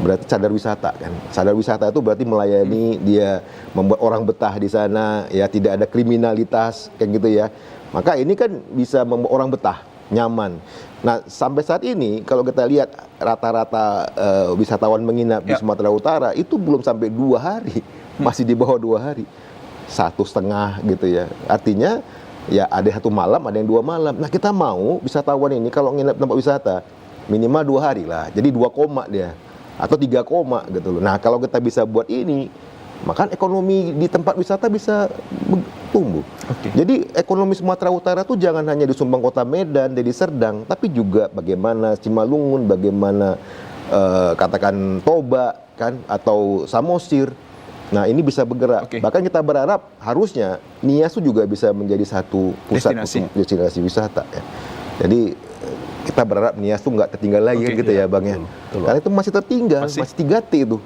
Berarti sadar wisata kan. Sadar wisata itu berarti melayani, dia membuat orang betah di sana, ya tidak ada kriminalitas kayak gitu ya. Maka ini kan bisa membuat orang betah, nyaman. Nah, sampai saat ini kalau kita lihat rata-rata wisatawan menginap di Sumatera Utara itu belum sampai 2 hari, masih di bawah 2 hari, 1,5 gitu ya. Artinya ya ada 1 malam, ada yang 2 malam. Nah kita mau wisatawan ini kalau nginep tempat wisata minimal 2 hari lah. Jadi 2 koma dia atau 3 koma gitu loh. Nah kalau kita bisa buat ini, maka ekonomi di tempat wisata bisa tumbuh. Jadi ekonomi Sumatera Utara tuh jangan hanya di Sumbang Kota Medan, Deli Serdang, tapi juga bagaimana Simalungun, bagaimana katakan Toba kan atau Samosir. Nah ini bisa bergerak. Bahkan kita berharap harusnya Nias itu juga bisa menjadi satu pusat destinasi wisata ya. Jadi kita berharap Nias itu nggak tertinggal lagi gitu ya Bang ya. Karena itu masih tertinggal, masih 3T itu.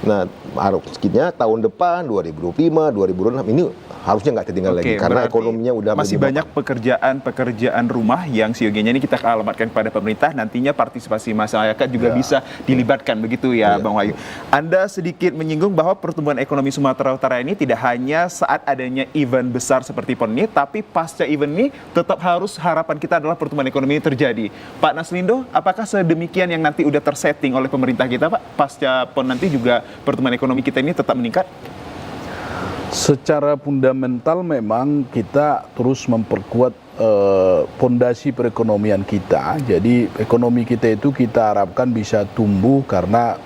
Nah harusnya tahun depan 2025, 2026 ini harusnya nggak tertinggal lagi karena ekonominya udah masih banyak pekerjaan rumah yang siogianya ini kita alamatkan kepada pemerintah, nantinya partisipasi masyarakat juga bisa dilibatkan begitu ya Bang Wahyu. Anda sedikit menyinggung bahwa pertumbuhan ekonomi Sumatera Utara ini tidak hanya saat adanya event besar seperti PON ini, tapi pasca event ini tetap harus harapan kita adalah pertumbuhan ekonomi terjadi. Pak Naslindo, apakah sedemikian yang nanti udah tersetting oleh pemerintah kita Pak, pasca PON nanti juga pertumbuhan ekonomi kita ini tetap meningkat? Secara fundamental memang kita terus memperkuat fondasi perekonomian kita. Jadi ekonomi kita itu kita harapkan bisa tumbuh karena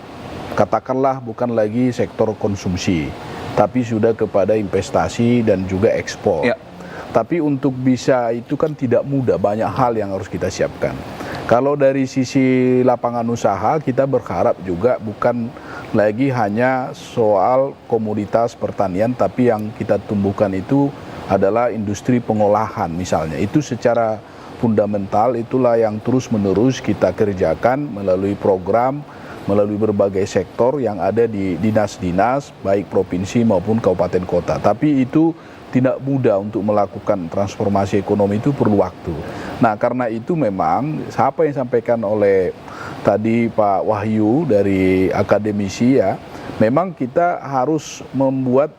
katakanlah bukan lagi sektor konsumsi, tapi sudah kepada investasi dan juga ekspor. Tapi untuk bisa itu kan tidak mudah, banyak hal yang harus kita siapkan. Kalau dari sisi lapangan usaha, kita berharap juga bukan lagi hanya soal komoditas pertanian, tapi yang kita tumbuhkan itu adalah industri pengolahan misalnya. Itu secara fundamental itulah yang terus-menerus kita kerjakan melalui program, melalui berbagai sektor yang ada di dinas-dinas, baik provinsi maupun kabupaten kota. Tapi itu tidak mudah untuk melakukan transformasi ekonomi, itu perlu waktu. Nah, karena itu memang apa yang disampaikan oleh tadi Pak Wahyu dari akademisi ya, memang kita harus membuat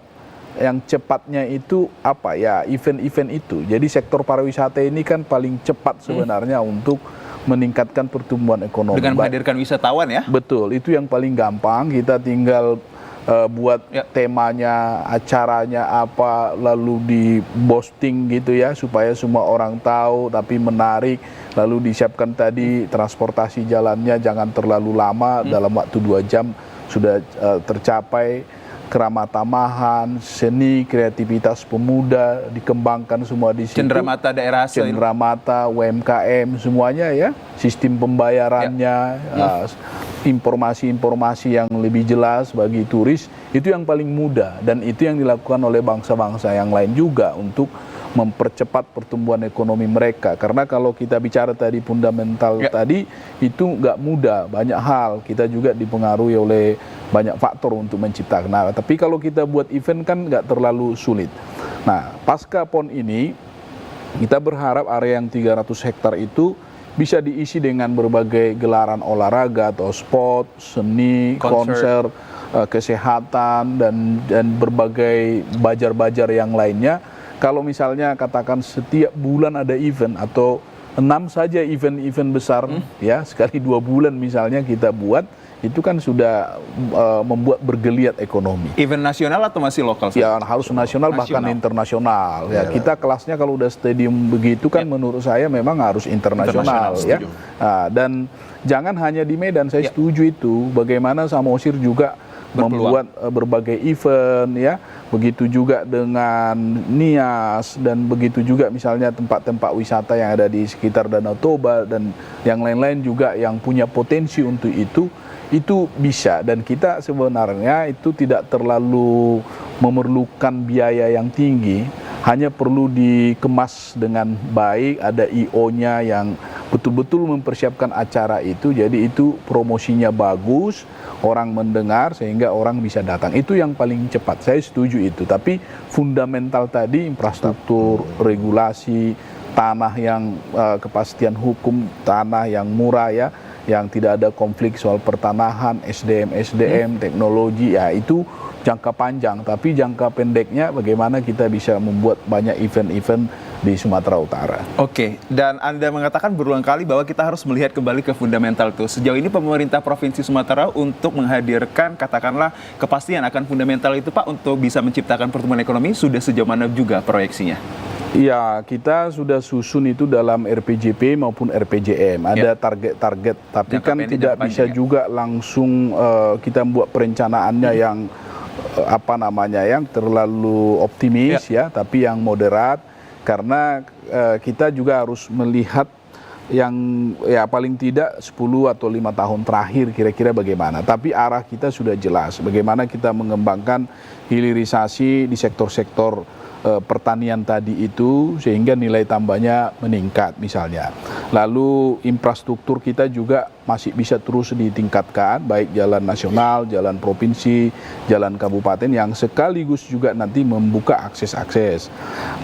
yang cepatnya itu apa ya, event-event itu. Jadi sektor pariwisata ini kan paling cepat sebenarnya untuk meningkatkan pertumbuhan ekonomi. Dengan menghadirkan wisatawan ya? Betul, itu yang paling gampang. Kita tinggal buat temanya, acaranya apa, lalu di posting gitu ya, supaya semua orang tahu, tapi menarik. Lalu disiapkan tadi transportasi jalannya jangan terlalu lama, dalam waktu 2 jam sudah tercapai. Keramah tamahan, seni, kreativitas pemuda dikembangkan semua di situ. Cenderamata daerah asal. Cenderamata, UMKM, semuanya ya. Sistem pembayarannya, informasi-informasi yang lebih jelas bagi turis, itu yang paling mudah. Dan itu yang dilakukan oleh bangsa-bangsa yang lain juga untuk mempercepat pertumbuhan ekonomi mereka. Karena kalau kita bicara tadi fundamental tadi, itu nggak mudah, banyak hal. Kita juga dipengaruhi oleh banyak faktor untuk menciptakan. Nah, tapi kalau kita buat event kan nggak terlalu sulit. Nah, pasca PON ini, kita berharap area yang 300 hektar itu bisa diisi dengan berbagai gelaran olahraga atau sport, seni, konser, kesehatan, dan berbagai bajar-bajar yang lainnya. Kalau misalnya katakan setiap bulan ada event atau 6 saja event-event besar ya, sekali 2 bulan misalnya kita buat, itu kan sudah membuat bergeliat ekonomi. Event nasional atau masih lokal? Ya harus nasional, bahkan internasional. Ya, kita kelasnya kalau udah stadium begitu kan menurut saya memang harus internasional ya. Nah, dan jangan hanya di Medan, saya setuju itu. Bagaimana Samosir juga membuat berbagai event ya, begitu juga dengan Nias, dan begitu juga misalnya tempat-tempat wisata yang ada di sekitar Danau Toba dan yang lain-lain juga yang punya potensi untuk itu bisa. Dan kita sebenarnya itu tidak terlalu memerlukan biaya yang tinggi, hanya perlu dikemas dengan baik, ada IO-nya yang betul-betul mempersiapkan acara itu, jadi itu promosinya bagus, orang mendengar sehingga orang bisa datang. Itu yang paling cepat, saya setuju itu. Tapi fundamental tadi, infrastruktur, regulasi, tanah yang kepastian hukum, tanah yang murah ya, yang tidak ada konflik soal pertanahan, SDM, teknologi, ya itu jangka panjang. Tapi jangka pendeknya bagaimana kita bisa membuat banyak event-event di Sumatera Utara. Oke, dan Anda mengatakan berulang kali bahwa kita harus melihat kembali ke fundamental itu. Sejauh ini pemerintah Provinsi Sumatera untuk menghadirkan katakanlah kepastian akan fundamental itu Pak, untuk bisa menciptakan pertumbuhan ekonomi, sudah sejauh mana juga proyeksinya? Ya, kita sudah susun itu dalam RPJP maupun RPJM. Ada target-target, tapi jangka kan tidak bisa juga langsung kita membuat perencanaannya yang yang terlalu optimis ya, tapi yang moderat. Karena kita juga harus melihat yang ya paling tidak 10 atau 5 tahun terakhir kira-kira bagaimana. Tapi arah kita sudah jelas, bagaimana kita mengembangkan hilirisasi di sektor-sektor pertanian tadi itu sehingga nilai tambahnya meningkat misalnya. Lalu infrastruktur kita juga masih bisa terus ditingkatkan, baik jalan nasional, jalan provinsi, jalan kabupaten yang sekaligus juga nanti membuka akses-akses.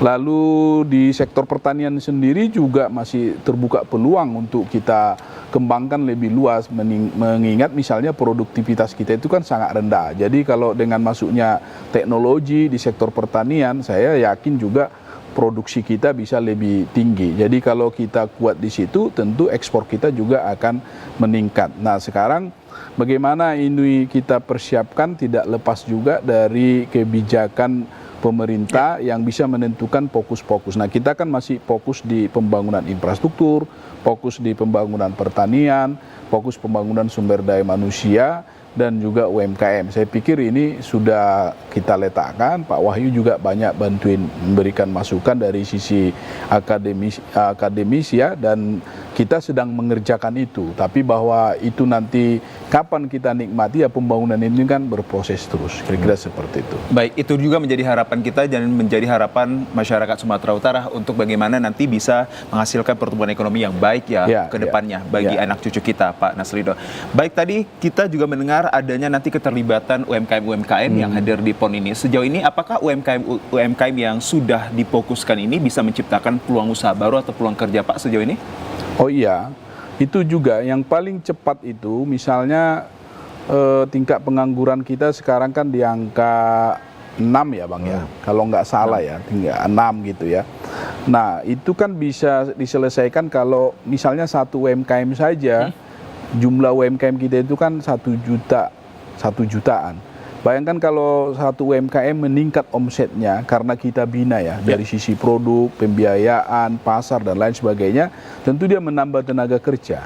Lalu di sektor pertanian sendiri juga masih terbuka peluang untuk kita kembangkan lebih luas, mengingat misalnya produktivitas kita itu kan sangat rendah. Jadi kalau dengan masuknya teknologi di sektor pertanian, saya yakin juga produksi kita bisa lebih tinggi. Jadi kalau kita kuat di situ, tentu ekspor kita juga akan meningkat. Nah, sekarang bagaimana ini kita persiapkan tidak lepas juga dari kebijakan pemerintah yang bisa menentukan fokus-fokus. Nah, kita kan masih fokus di pembangunan infrastruktur, fokus di pembangunan pertanian, fokus pembangunan sumber daya manusia, dan juga UMKM. Saya pikir ini sudah kita letakkan. Pak Wahyu juga banyak bantuin memberikan masukan dari sisi akademis ya, dan kita sedang mengerjakan itu, tapi bahwa itu nanti kapan kita nikmati ya pembangunan ini kan berproses terus, kira-kira seperti itu. Baik, itu juga menjadi harapan kita dan menjadi harapan masyarakat Sumatera Utara untuk bagaimana nanti bisa menghasilkan pertumbuhan ekonomi yang baik ke depannya bagi anak cucu kita, Pak Naslindo. Baik, tadi kita juga mendengar adanya nanti keterlibatan UMKM-UMKM yang hadir di PON ini. Sejauh ini apakah UMKM yang sudah difokuskan ini bisa menciptakan peluang usaha baru atau peluang kerja, Pak, sejauh ini? Oh iya, itu juga yang paling cepat itu misalnya tingkat pengangguran kita sekarang kan di angka 6 ya Bang ya, kalau nggak salah ya, tinggal 6 gitu ya. Nah itu kan bisa diselesaikan kalau misalnya satu UMKM saja, jumlah UMKM kita itu kan 1 jutaan. Bayangkan kalau satu UMKM meningkat omsetnya karena kita bina ya, dari sisi produk, pembiayaan, pasar dan lain sebagainya, tentu dia menambah tenaga kerja.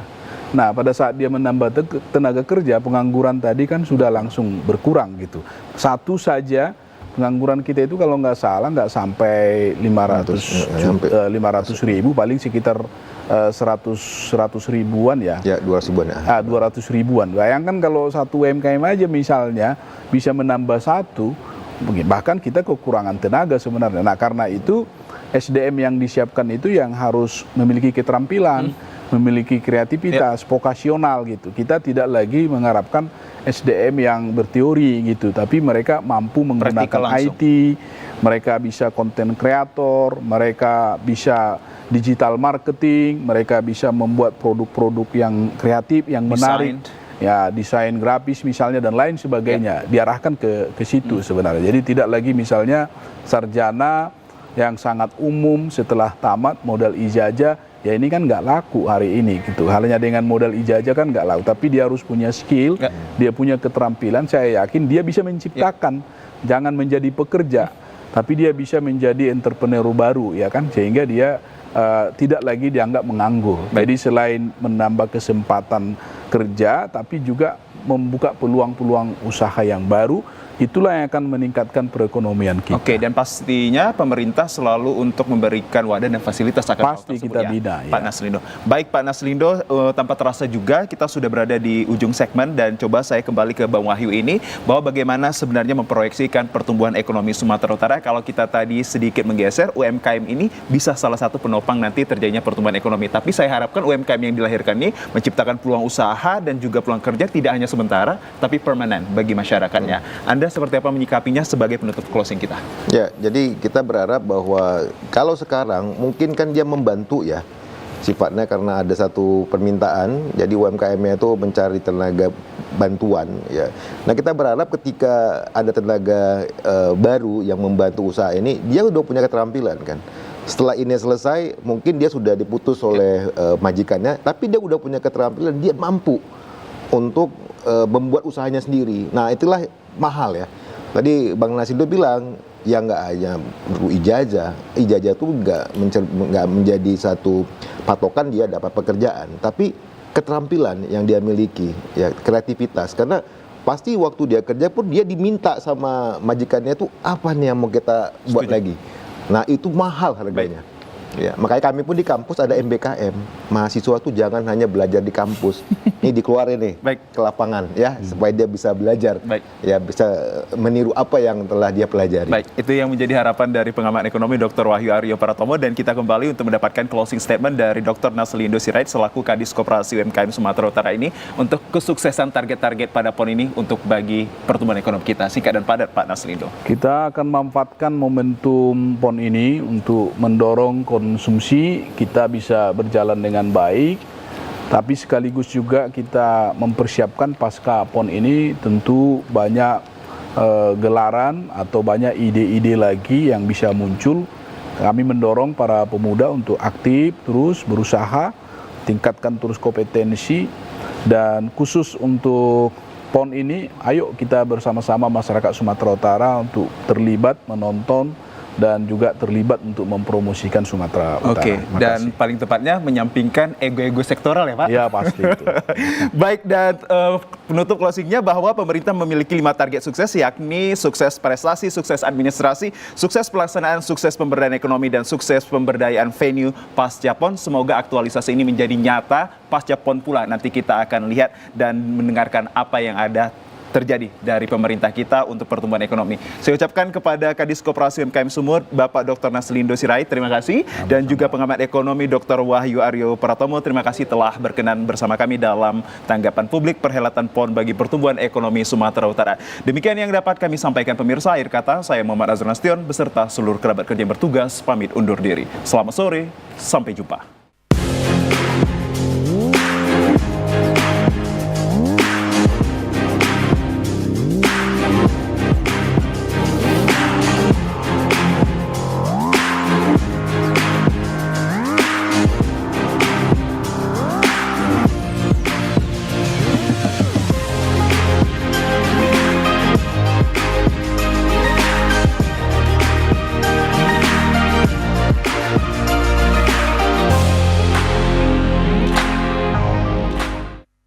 Nah pada saat dia menambah tenaga kerja, pengangguran tadi kan sudah langsung berkurang gitu. Satu saja pengangguran kita itu kalau nggak salah nggak sampai 500 ribu, paling sekitar 100 ribuan ya. Ya 200 ribuan ya. 200 ribuan. Bayangkan kalau satu UMKM aja misalnya bisa menambah satu, bahkan kita kekurangan tenaga sebenarnya. Nah karena itu SDM yang disiapkan itu yang harus memiliki keterampilan, memiliki kreativitas, vokasional gitu. Kita tidak lagi mengharapkan SDM yang berteori gitu, tapi mereka mampu menggunakan IT, mereka bisa konten kreator, mereka bisa digital marketing, mereka bisa membuat produk-produk yang kreatif, yang menarik, ya desain grafis misalnya dan lain sebagainya, diarahkan ke situ sebenarnya. Jadi tidak lagi misalnya sarjana yang sangat umum setelah tamat modal ijazah, ya ini kan nggak laku hari ini gitu. Halnya dengan modal ijazah kan nggak laku, tapi dia harus punya skill, dia punya keterampilan. Saya yakin dia bisa menciptakan, jangan menjadi pekerja, tapi dia bisa menjadi entrepreneur baru, ya kan, sehingga dia tidak lagi dianggap menganggur. Jadi selain menambah kesempatan kerja, tapi juga membuka peluang-peluang usaha yang baru. Itulah yang akan meningkatkan perekonomian kita. Oke, dan pastinya pemerintah selalu untuk memberikan wadah dan fasilitas akan pasti kita bina, Pak Naslindo. Baik Pak Naslindo, tanpa terasa juga kita sudah berada di ujung segmen dan coba saya kembali ke Bang Wahyu ini bahwa bagaimana sebenarnya memproyeksikan pertumbuhan ekonomi Sumatera Utara. Kalau kita tadi sedikit menggeser, UMKM ini bisa salah satu penopang nanti terjadinya pertumbuhan ekonomi. Tapi saya harapkan UMKM yang dilahirkan ini menciptakan peluang usaha dan juga peluang kerja tidak hanya sementara, tapi permanen bagi masyarakatnya. Anda seperti apa menyikapinya sebagai penutup closing kita? Ya, jadi kita berharap bahwa kalau sekarang mungkin kan dia membantu ya sifatnya karena ada satu permintaan, jadi UMKM-nya itu mencari tenaga bantuan ya. Nah kita berharap ketika ada tenaga baru yang membantu usaha ini, dia udah punya keterampilan kan. Setelah ini selesai, mungkin dia sudah diputus oleh majikannya, tapi dia udah punya keterampilan, dia mampu untuk membuat usahanya sendiri. Nah itulah mahal ya. Tadi Bang Naslindo bilang ya nggak hanya perlu ijazah itu nggak menjadi satu patokan dia dapat pekerjaan, tapi keterampilan yang dia miliki, ya kreativitas. Karena pasti waktu dia kerja pun dia diminta sama majikannya tuh apa nih yang mau kita buat lagi. Nah itu mahal harganya. Ya, makanya kami pun di kampus ada MBKM. Mahasiswa tuh jangan hanya belajar di kampus. Ini dikeluarin nih ke lapangan ya, supaya dia bisa belajar. Ya bisa meniru apa yang telah dia pelajari. Baik, itu yang menjadi harapan dari pengamat ekonomi Dr. Wahyu Aryo Pratomo, dan kita kembali untuk mendapatkan closing statement dari Dr. Naslindo Sirait selaku Kadis Koperasi UMKM Sumatera Utara ini untuk kesuksesan target-target pada PON ini untuk bagi pertumbuhan ekonomi kita. Singkat dan padat Pak Naslindo. Kita akan memanfaatkan momentum PON ini untuk mendorong konsumsi kita bisa berjalan dengan baik, tapi sekaligus juga kita mempersiapkan pasca PON ini tentu banyak gelaran atau banyak ide-ide lagi yang bisa muncul. Kami mendorong para pemuda untuk aktif terus berusaha, tingkatkan terus kompetensi, dan khusus untuk PON ini, ayo kita bersama-sama masyarakat Sumatera Utara untuk terlibat, menonton, dan juga terlibat untuk mempromosikan Sumatera Utara. Oke, Terima dan kasih. paling tepatnya menyampingkan ego-ego sektoral ya Pak? Ya pasti itu. Baik, dan penutup closingnya bahwa pemerintah memiliki 5 target sukses, yakni sukses prestasi, sukses administrasi, sukses pelaksanaan, sukses pemberdayaan ekonomi, dan sukses pemberdayaan venue pasca PON. Semoga aktualisasi ini menjadi nyata pasca PON pula. Nanti kita akan lihat dan mendengarkan apa yang ada terjadi dari pemerintah kita untuk pertumbuhan ekonomi. Saya ucapkan kepada Kadis Koperasi UMKM Sumut, Bapak Dr. Naslindo Sirait, terima kasih. Dan juga pengamat ekonomi Dr. Wahyu Aryo Pratomo, terima kasih telah berkenan bersama kami dalam tanggapan publik perhelatan PON bagi pertumbuhan ekonomi Sumatera Utara. Demikian yang dapat kami sampaikan pemirsa. Akhir kata, saya Muhammad Azril Nasution beserta seluruh kerabat kerja yang bertugas pamit undur diri. Selamat sore, sampai jumpa.